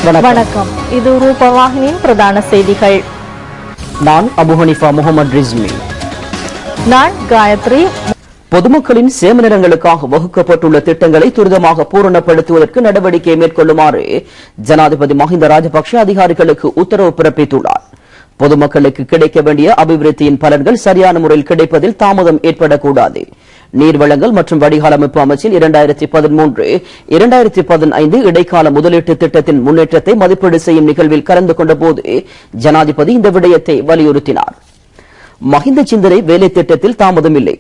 வணக்கம். இது ரூபவாகினியின் பிரதான செய்திகள். நான் அபு ஹனீஃபா முகமது ரிஸ்மி. நான் காயத்ரி. பொதுமக்களின் சேமநலன்களுக்காக வகுக்கப்பட்டுள்ள திட்டங்களை துரிதமாக பூரணப்படுத்துவதற்கு நடவடிக்கை மேற்கொள்ளுமாறு ஜனாதிபதி மஹிந்த ராஜபக்ஷ அதிகாரிகளுக்கு உத்தரவு பிறப்பித்துள்ளார். பொதுமக்களுக்கு கிடைக்க வேண்டிய அபிவிருத்தியின் பலன்கள் சரியான முறையில் கிடைப்பதில் தாமதம் ஏற்படக்கூடாது. நீர்வளங்கள் மற்றும் வடிகால் அமைப்பு அமைச்சின் 2013-2015 இடைக்கால முதலீட்டு திட்டத்தின் முன்னேற்றத்தை மதிப்பீடு செய்யும் நிகழ்வில் கலந்து கொண்ட போது ஜனாதிபதி இந்த விடயத்தை வலியுறுத்தினார். மஹிந்த சிந்தனை வேலை திட்டத்தில் தாமதம் இல்லை.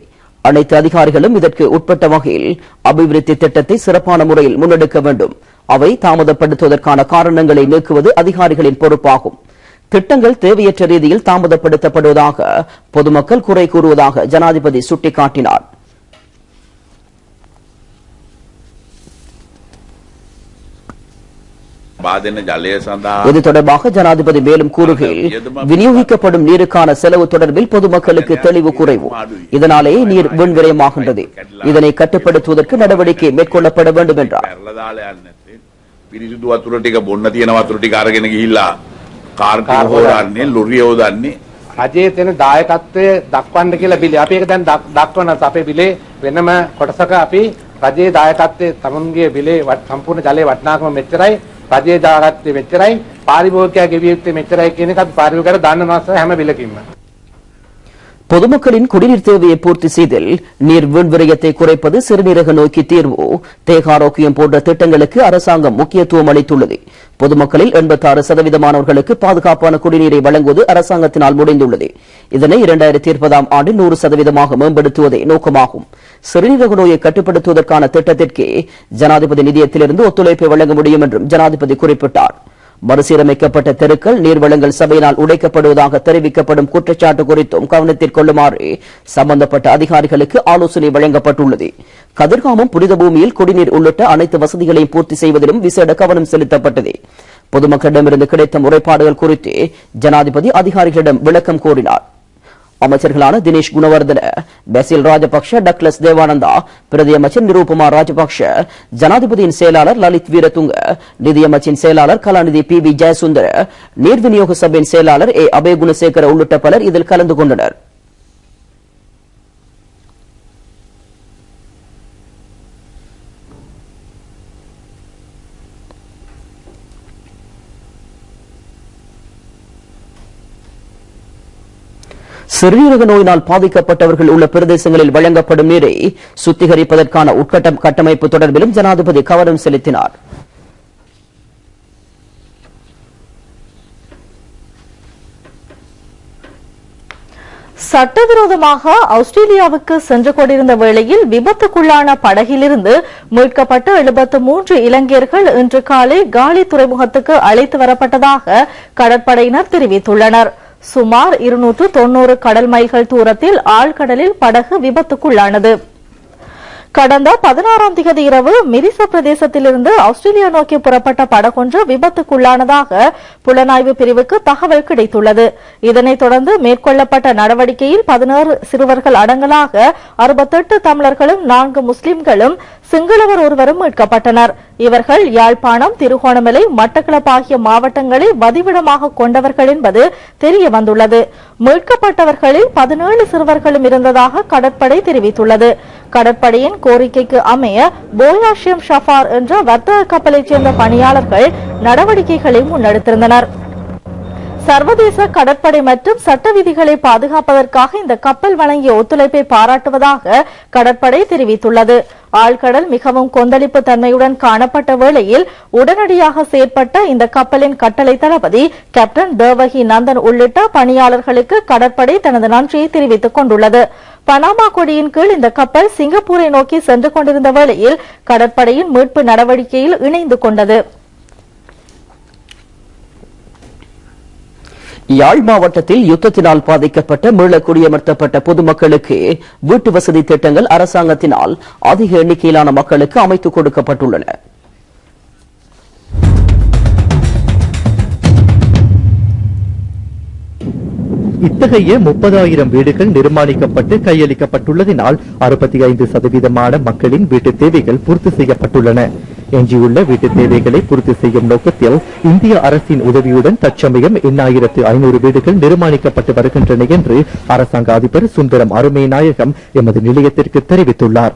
அனைத்து அதிகாரிகளும் இதற்கு உட்பட்ட வகையில் அபிவிருத்தி திட்டத்தை சிறப்பான முறையில் முன்னெடுக்க வேண்டும். அவை தாமதப்படுத்துவதற்கான காரணங்களை நீக்குவது அதிகாரிகளின் பொறுப்பாகும். திட்டங்கள் தேவையற்ற ரீதியில் தாமதப்படுத்தப்படுவதாக பொதுமக்கள் குறை கூறுவதாக ஜனாதிபதி சுட்டிக்காட்டினார். இது தொடர்பாக ஜனாதிபதி மேலும் கூறுகையில், விநியோகிக்கப்படும் நீருக்கான செலவு தொடர்பில் பொதுமக்களுக்கு தெளிவு குறைவு. இதனாலே நீர் வீண்விரயமாகின்றது. இதனை கட்டுப்படுத்துவதற்கு நடவடிக்கை மேற்கொள்ளப்பட வேண்டும் என்றார். රජයේ තියෙන දායකත්වය දක්වන්න කියලා බිලේ අපි ඒක දැන් දක්වන අපේ බිලේ වෙනම කොටසක අපි රජයේ දායකත්වයේ තමුන්ගේ බිලේ සම්පූර්ණ ජලයේ වටිනාකම මෙච්චරයි රජයේ දායකත්වයේ මෙච්චරයි පාරිභෝගිකයා ගෙවිය යුත්තේ මෙච්චරයි කියන එක අපි පාරිභෝගිකයට දන්නවස හැම බිලකින්ම. பொதுமக்களின் குடிநீர் தேவையை பூர்த்தி செய்தல், நீர் வீண்விரயத்தை குறைப்பது, சிறுநீரக நோய்க்கு தீர்வு, தேகாரோக்கியம் போன்ற திட்டங்களுக்கு அரசாங்கம் முக்கியத்துவம் அளித்துள்ளது. பொதுமக்களில் 86% பாதுகாப்பான குடிநீரை வழங்குவது அரசாங்கத்தினால் முடிந்துள்ளது. இதனை 2020 ஆண்டில் 100% மேம்படுத்துவதே நோக்கமாகும். சிறுநீரக நோயை கட்டுப்படுத்துவதற்கான திட்டத்திற்கு ஜனாதிபதி நிதியத்திலிருந்து ஒத்துழைப்பை வழங்க முடியும் என்றும் ஜனாதிபதி குறிப்பிட்டார். மறுசீரமைக்கப்பட்ட தெருக்கள் நீர்வளங்கள் சபையினால் உடைக்கப்படுவதாக தெரிவிக்கப்படும் குற்றச்சாட்டு குறித்தும் கவனத்தில் கொள்ளுமாறு சம்பந்தப்பட்ட அதிகாரிகளுக்கு ஆலோசனை வழங்கப்பட்டுள்ளது. கதிர்காமம் புனித பூமியில் குடிநீர் உள்ளிட்ட அனைத்து வசதிகளையும் பூர்த்தி செய்வதிலும் விசேட கவனம் செலுத்தப்பட்டது. பொதுமக்களிடமிருந்து கிடைத்த முறைப்பாடுகள் குறித்து ஜனாதிபதி அதிகாரிகளிடம் விளக்கம் கோரினார். அமைச்சர்களான தினேஷ் குணவர்தன, பெசில் ராஜபக்ஷ, டக்ளஸ் தேவானந்தா, பிரதியமைச்சர் நிரூபமா ராஜபக்ஷ, ஜனாதிபதியின் செயலாளர் லலித் வீரதுங்க, நிதியமைச்சின் செயலாளர் கலாநிதி PV ஜெயசுந்தர, நீர் விநியோக சபையின் செயலாளர் அபே குணசேகர உள்ளிட்ட பலர் இதில் கலந்து கொண்டனர். சிறுநீரக நோயினால் பாதிக்கப்பட்டவர்கள் உள்ள பிரதேசங்களில் வழங்கப்படும் நீரை சுத்திகரிப்பதற்கான கட்டமைப்பு தொடர்பிலும் ஜனாதிபதி கவனம் செலுத்தினார். சட்டவிரோதமாக ஆஸ்திரேலியாவுக்கு சென்று கொண்டிருந்த வேளையில் விபத்துக்குள்ளான படகிலிருந்து மீட்கப்பட்ட 73 இலங்கையர்கள் இன்று காலை காலி துறைமுகத்துக்கு அழைத்து வரப்பட்டதாக கடற்படையினர் தெரிவித்துள்ளனர். சுமார் 290 கடல் மைல்கள் தூரத்தில் ஆழ்கடலில் படகு விபத்துக்குள்ளானது. கடந்த 16ஆம் தேதி இரவு மிரிச பிரதேசத்திலிருந்து ஆஸ்திரேலியா நோக்கி புறப்பட்ட படகொன்று விபத்துக்குள்ளானதாக புலனாய்வு பிரிவுக்கு தகவல் கிடைத்துள்ளது. இதனைத் தொடர்ந்து மேற்கொள்ளப்பட்ட நடவடிக்கையில் 16 சிறுவர்கள் அடங்கலாக 68 தமிழர்களும் 4 முஸ்லிம்களும் சிங்களவர் ஒருவரும் மீட்கப்பட்டனர். இவர்கள் யாழ்ப்பாணம், திருகோணமலை, மட்டக்களப்பு ஆகிய மாவட்டங்களை வதிவிடமாக கொண்டவர்கள் என்பது தெரிய வந்துள்ளது. மீட்கப்பட்டவர்களில் 17 சிறுவர்களும் இருந்ததாக கடற்படை தெரிவித்துள்ளது. கடற்படையின் கோரிக்கைக்கு அமைய போயாஷியம் ஷஃபார் என்ற வர்த்தக கப்பலைச் சேர்ந்த பணியாளர்கள் நடவடிக்கைகளை முன்னெடுத்திருந்தனர். சர்வதேச கடற்படை மற்றும் சட்ட விதிகளை பாதுகாப்பதற்காக இந்த கப்பல் வழங்கிய ஒத்துழைப்பை பாராட்டுவதாக கடற்படை தெரிவித்துள்ளது. ஆழ்கடல் மிகவும் கொந்தளிப்பு தன்மையுடன் காணப்பட்ட வேளையில் உடனடியாக செயற்பட்ட இந்த கப்பலின் கட்டளை தளபதி கேப்டன் தேவகி நந்தன் உள்ளிட்ட பணியாளர்களுக்கு கடற்படை தனது நன்றியை தெரிவித்துக் கொண்டுள்ளது. பனாமா கொடியின் கீழ் இந்த கப்பல் சிங்கப்பூரை நோக்கி சென்று கொண்டிருந்த வேளையில் கடற்படையின் மீட்பு நடவடிக்கையில் இணைந்து கொண்டது. யாழ் மாவட்டத்தில் யுத்தத்தினால் பாதிக்கப்பட்ட மீள குடியமர்த்தப்பட்ட பொதுமக்களுக்கு வீட்டு வசதி திட்டங்கள் அரசாங்கத்தினால் அதிக எண்ணிக்கையிலான மக்களுக்கு அமைத்துக் கொடுக்கப்பட்டுள்ளன. இத்தகைய 30,000 வீடுகள் நிர்மாணிக்கப்பட்டு கையளிக்கப்பட்டுள்ளதினால் 65% மக்களின் வீட்டு தேவைகள் பூர்த்தி செய்யப்பட்டுள்ளன. எஞ்சியுள்ள வீட்டு தேவைகளை பூர்த்தி செய்யும் நோக்கத்தில் இந்திய அரசின் உதவியுடன் தற்சமயம் 8,500 வீடுகள் நிர்மாணிக்கப்பட்டு வருகின்றன என்று அரசாங்க அதிபர் சுந்தரம் அருமை நாயகம் எமது நிலையத்திற்கு தெரிவித்துள்ளார்.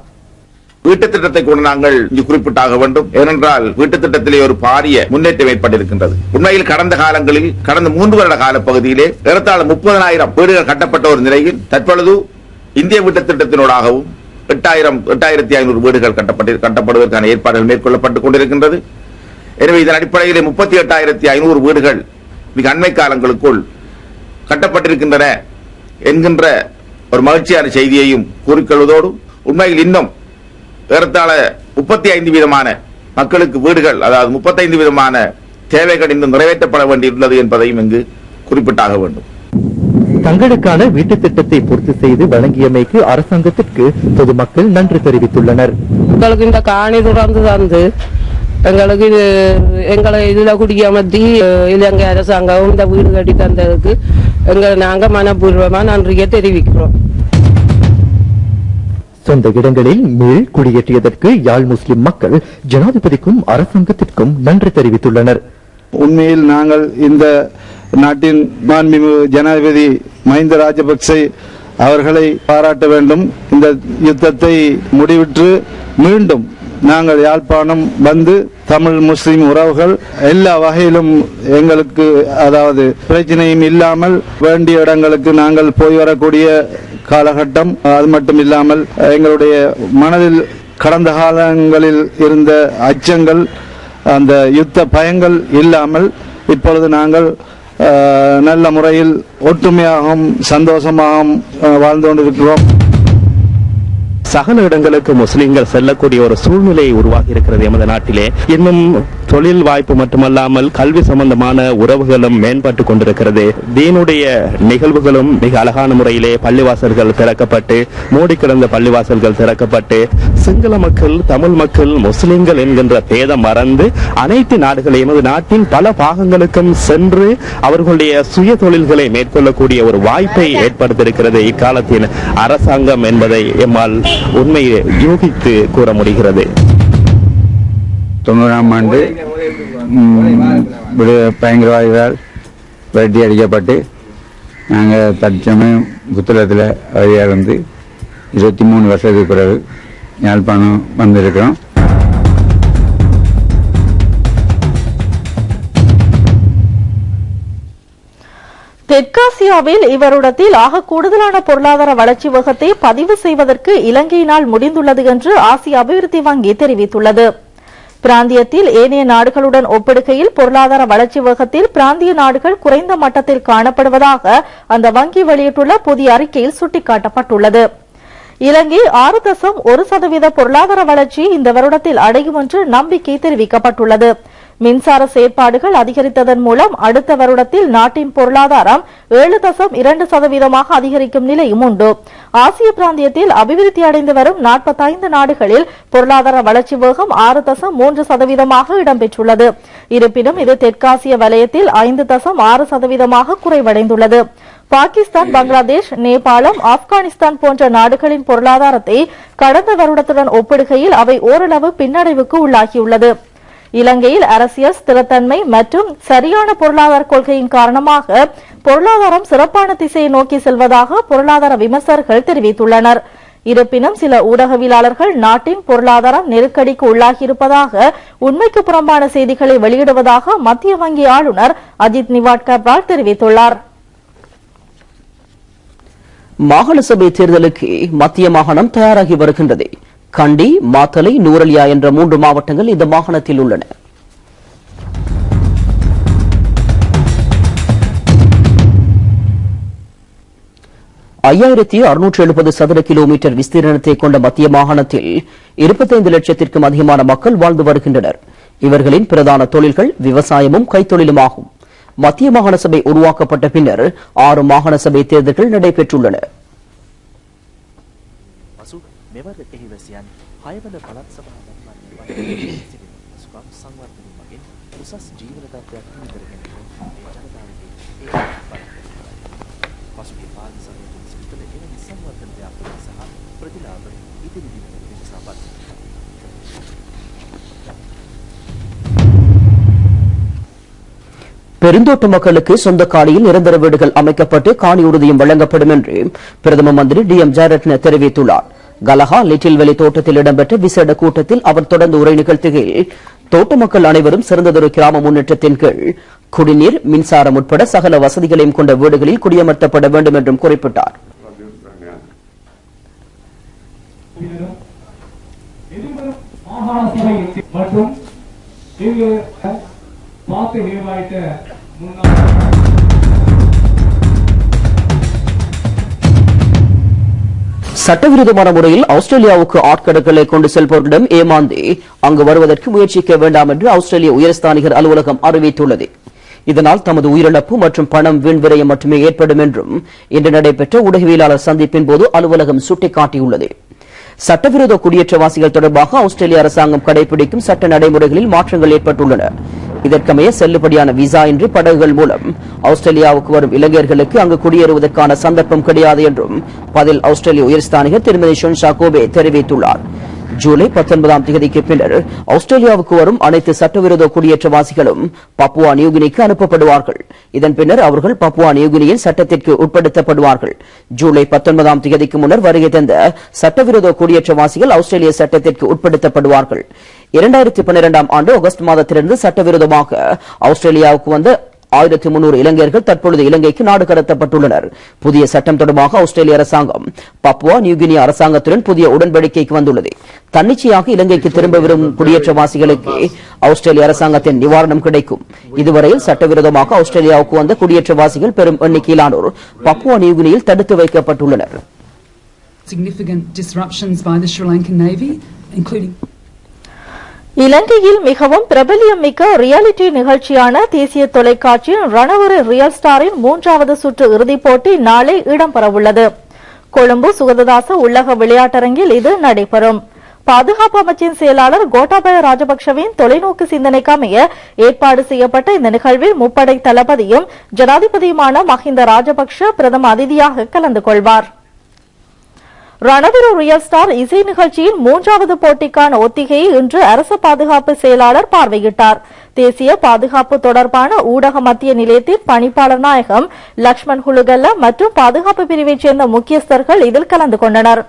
வீட்டு திட்டத்தை கூட நாங்கள் குறிப்பிட்டாக வேண்டும். ஏனென்றால் வீட்டு திட்டத்திலே ஒரு பாரிய முன்னேற்றம் ஏற்பட்டிருக்கின்றது. உண்மையில் கடந்த காலங்களில் கடந்த 3 வருட கால பகுதியிலே ஏறத்தாழ 30,000 வீடுகள் கட்டப்பட்ட ஒரு நிலையில் தற்பொழுது இந்திய வீட்டு திட்டத்தினூடாகவும் 8,500 வீடுகள் கட்டப்படுவதற்கான ஏற்பாடுகள் மேற்கொள்ளப்பட்டுக் கொண்டிருக்கின்றது. எனவே இதன் அடிப்படையிலே 38,500 வீடுகள் மிக அண்மை காலங்களுக்குள் கட்டப்பட்டிருக்கின்றன என்கின்ற ஒரு மகிழ்ச்சியான செய்தியையும் கூறிக்கொள்வதோடு உண்மையில் இன்னும் ஏறத்தாழ 35% மக்களுக்கு வீடுகள், அதாவது 35% தேவைகள் இன்னும் நிறைவேற்றப்பட வேண்டியுள்ளது என்பதையும் இங்கு குறிப்பிட்டாக வேண்டும். தங்களுக்கான வீட்டு திட்டத்தை பூர்த்தி செய்து வழங்கியமைக்கு அரசாங்கத்திற்கு பொதுமக்கள் நன்றி தெரிவித்துள்ளனர். எங்களுக்கு இந்த காணி துறந்து தந்து எங்களுக்கு எங்களை இதுல குடியமர்த்தி இலங்கை அரசாங்கம் இந்த வீடு கட்டி தந்ததுக்கு நாங்க மனப்பூர்வமா நன்றியை தெரிவிக்கிறோம். சொந்த இடங்களில் மீள் குடியேற்றியதற்கு யாழ் முஸ்லிம் மக்கள் ஜனாதிபதிக்கும் அரசாங்கத்திற்கும் நன்றி தெரிவித்துள்ளனர். உண்மையில் நாங்கள் இந்த நாட்டின் மாண்புமிகு ஜனாதிபதி மஹிந்த ராஜபக்சே அவர்களை பாராட்ட வேண்டும். இந்த யுத்தத்தை முடிவிட்டு மீண்டும் நாங்கள் யாழ்ப்பாணம் வந்து தமிழ் முஸ்லிம் உறவுகள் எல்லா வகையிலும் எங்களுக்கு, அதாவது பிரச்சனையும் இல்லாமல் வேண்டிய இடங்களுக்கு நாங்கள் போய் வரக்கூடிய காலகட்டம். அது மட்டும் இல்லாமல் எங்களுடைய மனதில் கடந்த காலங்களில் இருந்த அச்சங்கள், அந்த யுத்த பயங்கள் இல்லாமல் இப்பொழுது நாங்கள் நல்ல முறையில் ஒற்றுமையாகவும் சந்தோஷமாகவும் வாழ்ந்து கொண்டிருக்கிறோம். சகல இடங்களுக்கு முஸ்லிம்கள் செல்லக்கூடிய ஒரு சூழ்நிலை உருவாகி இருக்கிறது எமது நாட்டிலே. இன்னும் தொழில் வாய்ப்பு மட்டுமல்லாமல் கல்வி சம்பந்தமான உறவுகளும் மேம்பட்டு கொண்டிருக்கிறது. தீனுடைய நிகழ்வுகளும் மிக அழகான முறையிலே பள்ளிவாசல்கள் திறக்கப்பட்டு, மூடி கிடந்த பள்ளிவாசல்கள் திறக்கப்பட்டு, சிங்கள மக்கள், தமிழ் மக்கள், முஸ்லிம்கள் என்கின்ற பேதம் மறந்து அனைத்து நாடுகளை எமது நாட்டின் பல பாகங்களுக்கும் சென்று அவர்களுடைய சுய தொழில்களை மேற்கொள்ளக்கூடிய ஒரு வாய்ப்பை ஏற்படுத்தியிருக்கிறது இக்காலத்தின் அரசாங்கம் என்பதை எம்மால் உண்மையை யூகித்து கூற முடிகிறது. 90ஆம் ஆண்டு பயங்கரவாதிகளால் விரட்டி அடிக்கப்பட்டு நாங்கள் தற்சமயம் புத்தகத்தில் வழியாக இருந்து 23 வருஷத்துக்கு பிறகு யாழ்ப்பாணம் வந்திருக்கிறோம். தெற்காசியாவில் இவருடத்தில் ஆக கூடுதலான பொருளாதார வளர்ச்சி வேகத்தை பதிவு செய்வதற்கு இலங்கையினால் முடிந்துள்ளது என்று ஆசிய அபிவிருத்தி வங்கி தெரிவித்துள்ளது. பிராந்தியத்தில் ஏனைய நாடுகளுடன் ஒப்பிடுகையில் பொருளாதார வளர்ச்சி வேகத்தில் பிராந்திய நாடுகள் குறைந்த மட்டத்தில் காணப்படுவதாக அந்த வங்கி வெளியிட்டுள்ள புதிய அறிக்கையில் சுட்டிக்காட்டப்பட்டுள்ளது. இலங்கை 6.1% பொருளாதார வளர்ச்சி இந்த வருடத்தில் அடையும் என்று நம்பிக்கை தெரிவிக்கப்பட்டுள்ளது. மின்சார செயற்பாடுகள் அதிகரித்ததன் மூலம் அடுத்த வருடத்தில் நாட்டின் பொருளாதாரம் 7.2% அதிகரிக்கும் நிலையும் உண்டு. ஆசிய பிராந்தியத்தில் அபிவிருத்தி அடைந்து வரும் 45 நாடுகளில் பொருளாதார வளர்ச்சி வேகம் 6.3% இடம்பெற்றுள்ளது. இருப்பினும் இது தெற்காசிய வலயத்தில் 5.6% குறைவடைந்துள்ளது. பாகிஸ்தான், பங்களாதேஷ், நேபாளம், ஆப்கானிஸ்தான் போன்ற நாடுகளின் பொருளாதாரத்தை கடந்த வருடத்துடன் ஒப்பிடுகையில் அவை ஓரளவு பின்னடைவுக்கு உள்ளாகியுள்ளது. இலங்கையில் அரசியல் ஸ்திரத்தன்மை மற்றும் சரியான பொருளாதார கொள்கையின் காரணமாக பொருளாதாரம் சிறப்பான திசையை நோக்கி செல்வதாக பொருளாதார விமர்சகர்கள் தெரிவித்துள்ளனர். இருப்பினும் சில ஊடகவியலாளர்கள் நாட்டின் பொருளாதாரம் நெருக்கடிக்கு உள்ளாகியிருப்பதாக உண்மைக்கு புறம்பான செய்திகளை வெளியிடுவதாக மத்திய வங்கி ஆளுநர் அஜித் நிவாட் கப்ரால் தெரிவித்துள்ளார். மாகாண சபை தேர்தலுக்கு மத்திய மாகாணம் தயாராகி வருகின்றது. கண்டி, மாத்தளை, நூரலியா என்ற 3 மாவட்டங்கள் இந்த மாகாணத்தில் உள்ளன. சதுர கிலோமீட்டர் விஸ்தீரணத்தை கொண்ட மத்திய மாகாணத்தில் 25 லட்சத்திற்கும் அதிகமான மக்கள் வாழ்ந்து வருகின்றனர். இவர்களின் பிரதான தொழில்கள் விவசாயமும் கைத்தொழிலுமாகும். மத்திய மாகாண சபை உருவாக்கப்பட்ட பின்னர் 6 மாகாண சபை தேர்தல்கள் நடைபெற்றுள்ளன. මෙවර එහිවසියන් 6 වන පළාත් සභා සුකම් සංවර්ධනය මගින් උසස් ජීවන තත්ත්වයක් හිමි කර ගැනීම මේ ජනතාවගේ පසුගිය පාලන සමය තුළ සිදු කළ එවැනි සංවර්ධන ව්‍යාපෘති සහ ප්‍රතිලාභ ඉදිරි දිනවල පිටසාපත්. பெருந்தோட்ட மக்களுக்கு சொந்த காணியில் நிரந்தர வீடுகள் அமைக்கப்பட்டு காணி உறுதியும் வழங்கப்படும் என்று பிரதம மந்திரி டி.எம். ஜெயரத்ன தெரிவித்துள்ளார். கலஹா லிட்டில் வெளி தோட்டத்தில் இடம்பெற்ற விசேட கூட்டத்தில் அவர் தொடர்ந்து உரை நிகழ்த்துகையில் தோட்ட மக்கள் அனைவரும் சிறந்ததொரு கிராம முன்னேற்றத்தின் கீழ் குடிநீர், மின்சாரம் உட்பட சகல வசதிகளையும் கொண்ட வீடுகளில் குடியமர்த்தப்பட வேண்டும் என்றும் குறிப்பிட்டார். சட்டவிரோதமான முறையில் ஆஸ்திரேலியாவுக்கு ஆட்கடங்களை கொண்டு செல்பவர்களிடம் ஏமாந்தி அங்கு வருவதற்கு முயற்சிக்க வேண்டாம் என்று ஆஸ்திரேலிய உயர்ஸ்தானிகர் அலுவலகம் அறிவித்துள்ளது. இதனால் தமது உயிரிழப்பு மற்றும் பணம் வீண் விரயம் மட்டுமே ஏற்படும் என்றும் இன்று நடைபெற்ற ஊடகவியலாளர் சந்திப்பின் போது அலுவலகம் சுட்டிக்காட்டியுள்ளது. சட்டவிரோத குடியேற்றவாசிகள் தொடர்பாக ஆஸ்திரேலிய அரசாங்கம் கடைபிடிக்கும் சட்ட நடைமுறைகளில் மாற்றங்கள் ஏற்பட்டுள்ளன. இதற்கமைய செல்லுபடியான விசா இன்றி படகுகள் மூலம் ஆஸ்திரேலியாவுக்கு வரும் இளைஞர்களுக்கு அங்கு குடியேறுவதற்கான சந்தர்ப்பம் கிடையாது என்றும் பதில் ஆஸ்திரேலிய உயர்ஸ்தானிகர் திருமதி ஷொன்ஷா கோபே தெரிவித்துள்ளார். ஜூலை 19ஆம் தேதிக்கு பின்னர் ஆஸ்திரேலியாவுக்கு வரும் அனைத்து சட்டவிரோத குடியேற்றவாசிகளும் பப்புவா நியூகினிக்கு அனுப்பப்படுவார்கள். இதன் பின்னர் அவர்கள் பப்புவா நியூகினியின் சட்டத்திற்கு உட்படுத்தப்படுவார்கள். ஜூலை 19ஆம் தேதிக்கு முன்னர் வருகை தந்த சட்டவிரோத குடியேற்றவாசிகள் ஆஸ்திரேலிய சட்டத்திற்கு உட்படுத்தப்படுவார்கள். 2012ஆம் ஆண்டு ஆகஸ்ட் மாதத்திலிருந்து சட்டவிரோதமாக ஆஸ்திரேலியாவுக்கு வந்த 1300 இளைஞர்கள் தற்பொழுது இலங்கைக்கு நாடு கடத்தப்பட்டுள்ளனர். புதிய சட்டம் தொடர்பாக ஆஸ்திரேலிய அரசாங்கம் பப்புவா நியூகினி அரசாங்கத்துடன் புதிய உடன்படிக்கைக்கு வந்துள்ளது. தன்னிச்சையாக இலங்கைக்கு திரும்ப விரும்பும் குடியேற்றவாசிகளுக்கு ஆஸ்திரேலிய அரசாங்கத்தின் நிவாரணம் கிடைக்கும். இதுவரையில் சட்டவிரோதமாக ஆஸ்திரேலியாவுக்கு வந்த குடியேற்றவாசிகள் பெரும் எண்ணிக்கையிலானோர் பப்புவா நியூகினியில் தடுத்து வைக்கப்பட்டுள்ளனர். Significant disruptions by the Sri Lankan Navy, including இலங்கையில் மிகவும் பிரபல்யம் மிக்க ரியாலிட்டி நிகழ்ச்சியான தேசிய தொலைக்காட்சியின் ரணவரு ரியல் ஸ்டாரின் 3வது சுற்று இறுதிப் போட்டி நாளை இடம்பெறவுள்ளது. கொழும்பு சுகததாச உள்ளக விளையாட்டரங்கில் இது நடைபெறும். பாதுகாப்பு அமைச்சின் செயலாளர் கோட்டாபய ராஜபக்சவின் தொலைநோக்கு சிந்தனைக்கு அமைய ஏற்பாடு செய்யப்பட்ட இந்த நிகழ்வில் முப்படை தளபதியும் ஜனாதிபதியுமான மஹிந்த ராஜபக்ஷ பிரதம அதிதியாக கலந்து கொள்வார். ரணவீர ரியல் ஸ்டார் இசை நிகழ்ச்சியின் 3வது போட்டிக்கான ஒத்திகையை இன்று அரச பாதுகாப்பு செயலாளர் பார்வையிட்டார். தேசிய பாதுகாப்பு தொடர்பான ஊடக மத்திய நிலையத்தின் பணிப்பாளர் நாயகம் லக்ஷ்மண் ஹுலுகல்ல மற்றும் பாதுகாப்பு பிரிவைச் சேர்ந்த முக்கியஸ்தர்கள் இதில் கலந்து கொண்டனர்.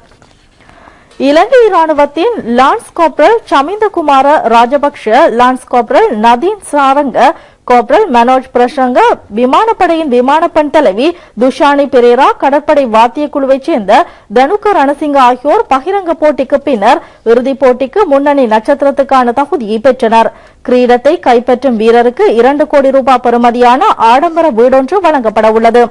இலங்கை ராணுவத்தின் lance corporal Chamindakumara Rajapaksa, lance corporal Nadeen Saranga, corporal Manoj Prasanga, விமானப்படையின் விமானப்பண் தலைவி துஷானி பெரேரா, கடற்படை வாத்திய குழுவைச் சேர்ந்த தனுக்க ரணசிங்க ஆகியோர் பகிரங்க போட்டிக்கு பின்னர் இறுதிப் போட்டிக்கு முன்னணி நட்சத்திரத்துக்கான தகுதியை பெற்றனர். கிரீடத்தை கைப்பற்றும் வீரருக்கு 2 கோடி ரூபாய் பெறுமதியான ஆடம்பர வீடொன்று வழங்கப்பட உள்ளது.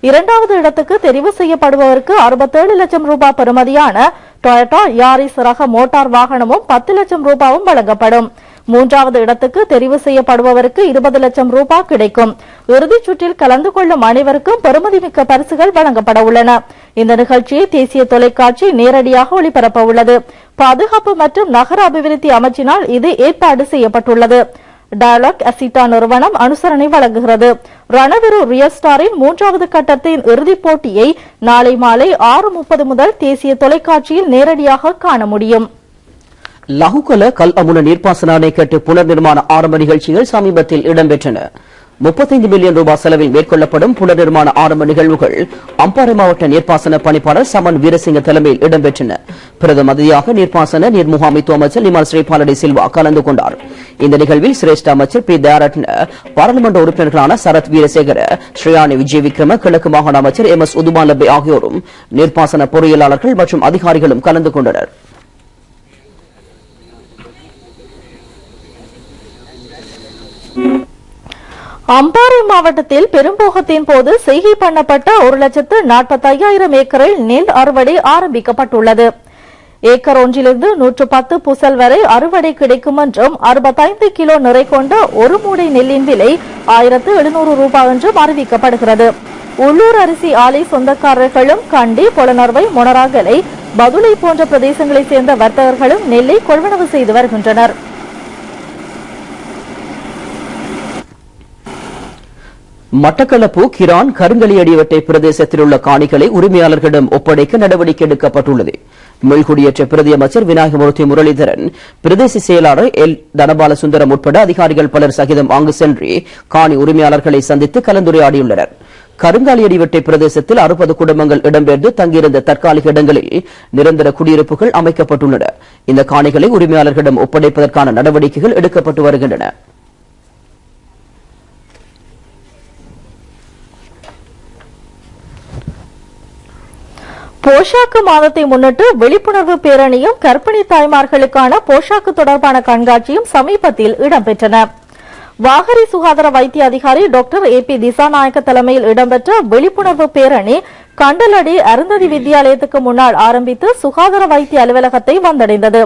2வது இடத்துக்கு தெரிவு செய்யப்படுபவருக்கு 67 லட்சம் ரூபாய் பெறுமதியான டொயோட்டா யாரிஸ் ரக மோட்டார் வாகனமும் 10 லட்சம் ரூபாயும் வழங்கப்படும். 3வது இடத்துக்கு தெரிவு செய்யப்படுபவருக்கு 20 லட்சம் ரூபாய் கிடைக்கும். இறுதிச் சுற்றில் கலந்து கொள்ளும் அனைவருக்கும் பெறுமதிமிக்க பரிசுகள் வழங்கப்பட உள்ளன. இந்த நிகழ்ச்சியை தேசிய தொலைக்காட்சி நேரடியாக ஒளிபரப்ப உள்ளது. பாதுகாப்பு மற்றும் நகர அபிவிருத்தி அமைச்சினால் இது ஏற்பாடு செய்யப்பட்டுள்ளது. டயலாக் அசிட்டா நிறுவனம் அனுசரணை வழங்குகிறது. ரணவீரு ரியல் ஸ்டாரின் 3வது கட்டத்தின் இறுதிப் போட்டியை நாளை மாலை 6:30 முதல் தேசிய தொலைக்காட்சியில் நேரடியாக காண முடியும். லகுகல கல் அமுன நீர்ப்பாசன அணைக்கட்டு புனர் நிர்மாண ஆரம்ப நிகழ்ச்சிகள் சமீபத்தில் இடம்பெற்றன. 35 மில்லியன் ரூபாய் செலவில் மேற்கொள்ளப்படும் புனர் நிர்மாண ஆரம்ப நிகழ்வுகள் அம்பாறை மாவட்ட நீர்ப்பாசன பணிப்பாளர் சமன் வீரசிங்க தலைமையில் இடம்பெற்றன. பிரதம அதிதியாக நீர்ப்பாசன நீர் முகாமைத்துவ அமைச்சர் நிமால் ஸ்ரீபாலடி சில்வா கலந்து கொண்டார். இந்த நிகழ்வில் சிரேஷ்ட அமைச்சர் பி தயாரட்ன, பாராளுமன்ற உறுப்பினர்களான சரத் வீரசேகர, ஸ்ரீயானி விஜய் விக்ரம, கிழக்கு மாகாண அமைச்சர் எம்.எஸ். உதுமாலபே ஆகியோரும் நீர்ப்பாசன பொறியியலாளர்கள் மற்றும் அதிகாரிகளும் கலந்து கொண்டனர். அம்பாறை மாவட்டத்தில் பெரும்போகத்தின் போது செய்கை பண்ணப்பட்ட 1,45,000 ஏக்கரில் நெல் அறுவடை ஆரம்பிக்கப்பட்டுள்ளது. ஏக்கர் ஒன்றிலிருந்து 110 புசல் வரை அறுவடை கிடைக்கும் என்றும் 65 கிலோ நிறை கொண்ட ஒரு மூடை நெல்லின் விலை 1,700 ரூபாய் என்றும் அறிவிக்கப்படுகிறது. உள்ளூர் அரிசி ஆலை சொந்தக்காரர்களும் கண்டி, பொலனர்வை, மொனராகலை, பதுளை போன்ற பிரதேசங்களைச் சேர்ந்த வர்த்தகர்களும் நெல்லை கொள்வனவு செய்து வருகின்றனர். மட்டக்களப்பு கிரான் கருங்கலியடிவட்டை பிரதேசத்தில் உள்ள காணிகளை உரிமையாளர்களிடம் ஒப்படைக்க நடவடிக்கை எடுக்கப்பட்டுள்ளது. மீள்குடியேற்ற பிரதி அமைச்சர் விநாயகமூர்த்தி முரளிதரன், பிரதேச செயலாளர் எல் தனபால சுந்தரம் உட்பட அதிகாரிகள் பலர் சகிதம் அங்கு சென்று காணி உரிமையாளர்களை சந்தித்து கலந்துரையாடியுள்ளனர். கருங்காலியடிவட்டை பிரதேசத்தில் 60 குடும்பங்கள் இடம்பெயர்ந்து தங்கியிருந்த தற்காலிக இடங்களில் நிரந்தர குடியிருப்புகள் அமைக்கப்பட்டுள்ளன. இந்த காணிகளை உரிமையாளர்களிடம் ஒப்படைப்பதற்கான நடவடிக்கைகள் எடுக்கப்பட்டு வருகின்றன. போஷாக்கு மாதத்தை முன்னிட்டு விழிப்புணர்வு பேரணியும் கர்ப்பிணி தாய்மார்களுக்கான போஷாக்கு தொடர்பான கண்காட்சியும் சமீபத்தில் இடம்பெற்றன. வாகரி சுகாதார வைத்திய அதிகாரி டாக்டர் AP திசாநாயக்க தலைமையில் இடம்பெற்ற விழிப்புணர்வு பேரணி கண்டலடி அருந்ததி வித்தியாலயத்துக்கு முன்னால் ஆரம்பித்து சுகாதார வைத்திய அலுவலகத்தை வந்தடைந்தது.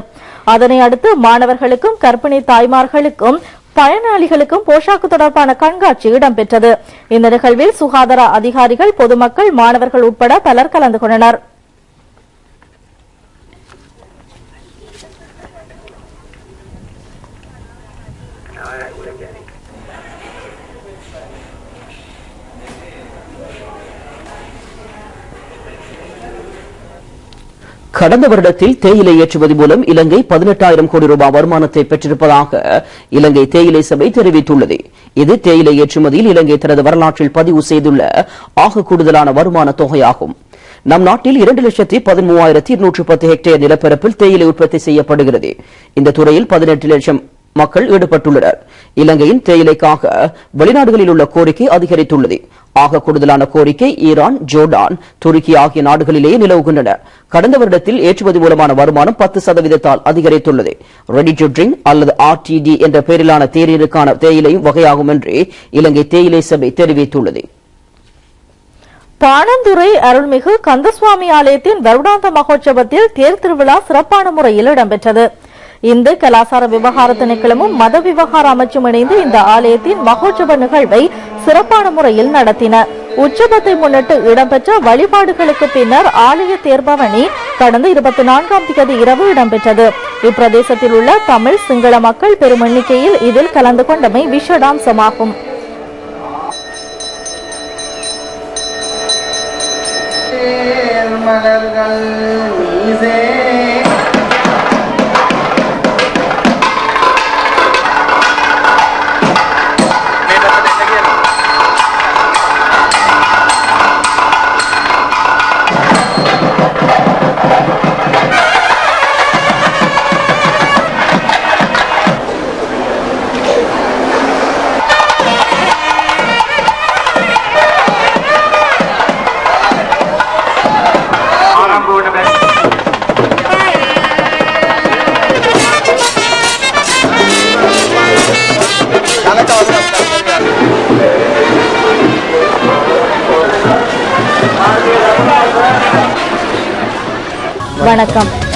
அதனை அடுத்து மாணவர்களுக்கும் கர்ப்பிணி தாய்மார்களுக்கும் பயனாளிகளுக்கும் போஷாக்கு தொடர்பான கண்காட்சி இடம்பெற்றது. இந்த நிகழ்வில் சுகாதார அதிகாரிகள், பொதுமக்கள், மாணவர்கள் உட்பட பலர் கலந்து கொண்டனர். கடந்த வருடத்தில் தேயிலை ஏற்றுமதி மூலம் இலங்கை 18,000 கோடி ரூபாய் வருமானத்தை பெற்றிருப்பதாக இலங்கை தேயிலை சபை தெரிவித்துள்ளது. இது தேயிலை ஏற்றுமதியில் இலங்கை தனது வரலாற்றில் பதிவு செய்துள்ள ஆக கூடுதலான வருமான தொகையாகும். நம் நாட்டில் 2,13,210 ஹெக்டேர் நிலப்பரப்பில் தேயிலை உற்பத்தி செய்யப்படுகிறது. இந்த துறையில் 18 லட்சம் மக்கள் ஈடுபட்டுள்ளனர். இலங்கையின் தேயிலைக்காக வெளிநாடுகளில் உள்ள கோரிக்கை அதிகரித்துள்ளது. ஆக கூடுதலான கோரிக்கை ஈரான், ஜோர்டான், துருக்கி ஆகிய நாடுகளிலேயே நிலவுகின்றன. கடந்த வருடத்தில் ஏற்றுமதி மூலமான வருமானம் 10% அதிகரித்துள்ளது. ரெடி டு ட்ரிங்க் அல்லது RTD என்ற பெயரிலான தேநீருக்கான தேயிலையும் வகையாகும் என்று இலங்கை தேயிலை சபை தெரிவித்துள்ளது. பாணந்துறை அருள்மிகு கந்தசுவாமி ஆலயத்தின் வருடாந்த மகோற்சவத்தில் தேர் திருவிழா சிறப்பான முறையில் இடம்பெற்றது. இந்து கலாசார விவகார திணைக்களமும் மத விவகார அமைச்சும் இணைந்து இந்த ஆலயத்தின் மகோற்சவ நிகழ்வை சிறப்பான முறையில் நடத்தின. உற்சவத்தை முன்னிட்டு இடம்பெற்ற வழிபாடுகளுக்கு பின்னர் ஆலய தேர்பவனி கடந்த 24ஆம் தேதி இரவு இடம்பெற்றது. இப்பிரதேசத்தில் உள்ள தமிழ், சிங்கள மக்கள் பெரும் எண்ணிக்கையில் இதில் கலந்து கொண்டமை விசேடாம்சமாகும். வணக்கம்.